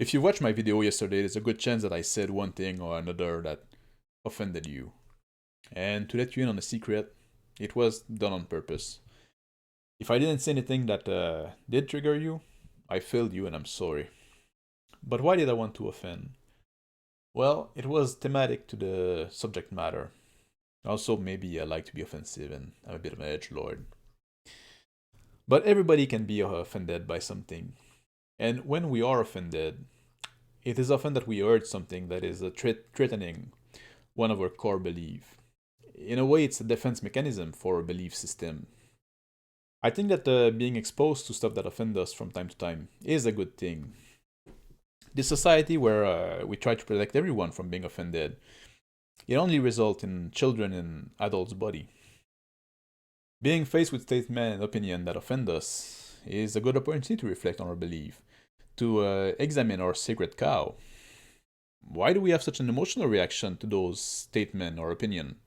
If you watched my video yesterday, there's a good chance that I said one thing or another that offended you. And to let you in on a secret, it was done on purpose. If I didn't say anything that did trigger you, I failed you and I'm sorry. But why did I want to offend? Well, it was thematic to the subject matter. Also, maybe I like to be offensive and I'm a bit of an edgelord. But everybody can be offended by something. And when we are offended, it is often that we heard something that is threatening one of our core beliefs. In a way, it's a defense mechanism for a belief system. I think that being exposed to stuff that offend us from time to time is a good thing. This society where we try to protect everyone from being offended, it only results in children and adults' body. Being faced with statements and opinion that offend us is a good opportunity to reflect on our belief, to examine our sacred cow. Why do we have such an emotional reaction to those statements or opinion?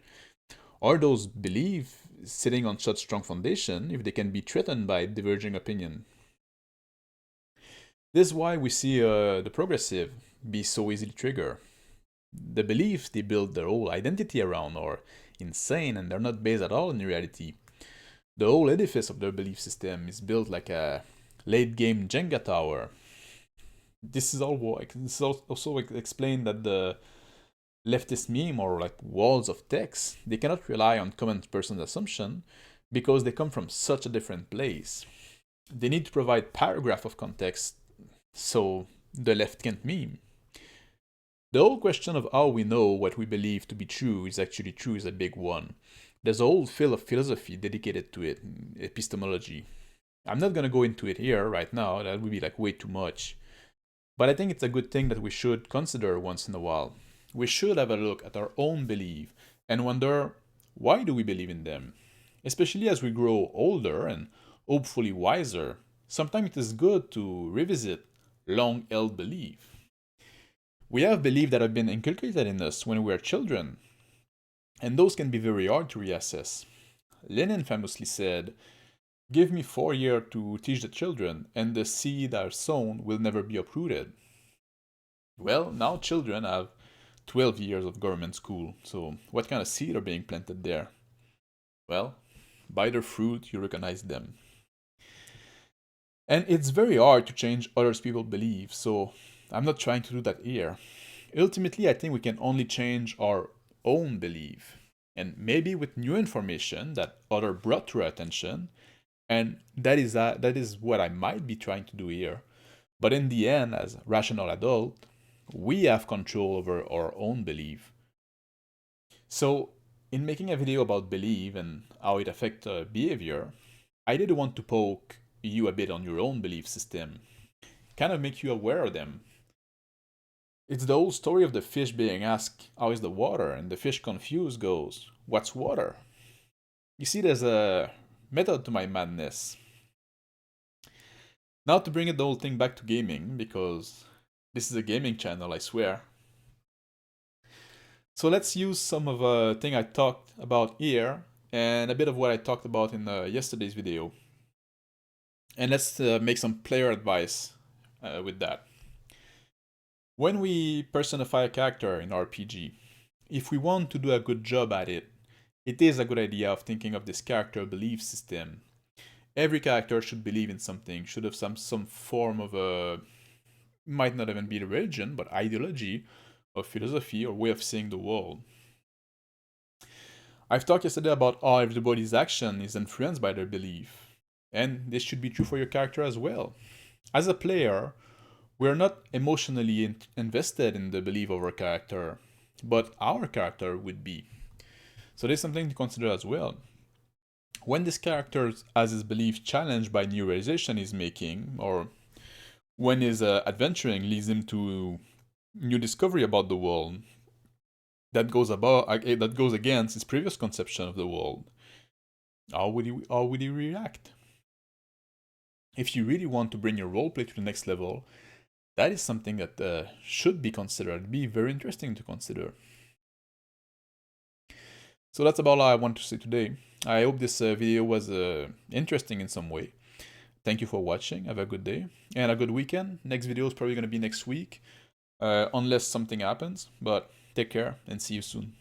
Are those beliefs sitting on such strong foundation if they can be threatened by diverging opinion? This is why we see the progressive be so easily triggered. The beliefs they build their whole identity around are insane and they're not based at all in reality. The whole edifice of their belief system is built like a late game Jenga tower. This is also explained that the leftist meme or like walls of text, they cannot rely on common person's assumption because they come from such a different place. They need to provide paragraph of context so the left can't meme. The whole question of how we know what we believe to be true is actually true is a big one. There's a whole field of philosophy dedicated to it, epistemology. I'm not gonna go into it here right now, that would be like way too much. But I think it's a good thing that we should consider once in a while. We should have a look at our own belief and wonder, why do we believe in them? Especially as we grow older and hopefully wiser, sometimes it is good to revisit long-held belief. We have beliefs that have been inculcated in us when we were children, and those can be very hard to reassess. Lenin famously said, "Give me 4 years to teach the children, and the seed are sown will never be uprooted." Well, now children have 12 years of government school, so what kind of seed are being planted there? Well, by their fruit you recognize them. And it's very hard to change other people's beliefs, so I'm not trying to do that here. Ultimately, I think we can only change our own belief. And maybe with new information that other brought to our attention, and that is what I might be trying to do here. But in the end, as rational adult, we have control over our own belief. So, in making a video about belief and how it affects behavior, I did want to poke you a bit on your own belief system, kind of make you aware of them. It's the old story of the fish being asked, "How is the water?" And the fish confused goes, "What's water?" You see, there's a method to my madness. Now to bring the whole thing back to gaming, because this is a gaming channel, I swear. So let's use some of a thing I talked about here and a bit of what I talked about in yesterday's video. And let's make some player advice with that. When we personify a character in RPG, if we want to do a good job at it, it is a good idea of thinking of this character belief system. Every character should believe in something, should have some form of a, might not even be a religion, but ideology or philosophy or way of seeing the world. I've talked yesterday about how everybody's action is influenced by their belief, and this should be true for your character as well. As a player, we're not emotionally invested in the belief of our character, but our character would be. So there's something to consider as well. When this character has his belief challenged by new realization he's making, or when his adventuring leads him to new discovery about the world that goes against his previous conception of the world, how would he react? If you really want to bring your roleplay to the next level, that is something that should be considered. It'd be very interesting to consider. So that's about all I want to say today. I hope this video was interesting in some way. Thank you for watching. Have a good day and a good weekend. Next video is probably going to be next week, unless something happens. But take care and see you soon.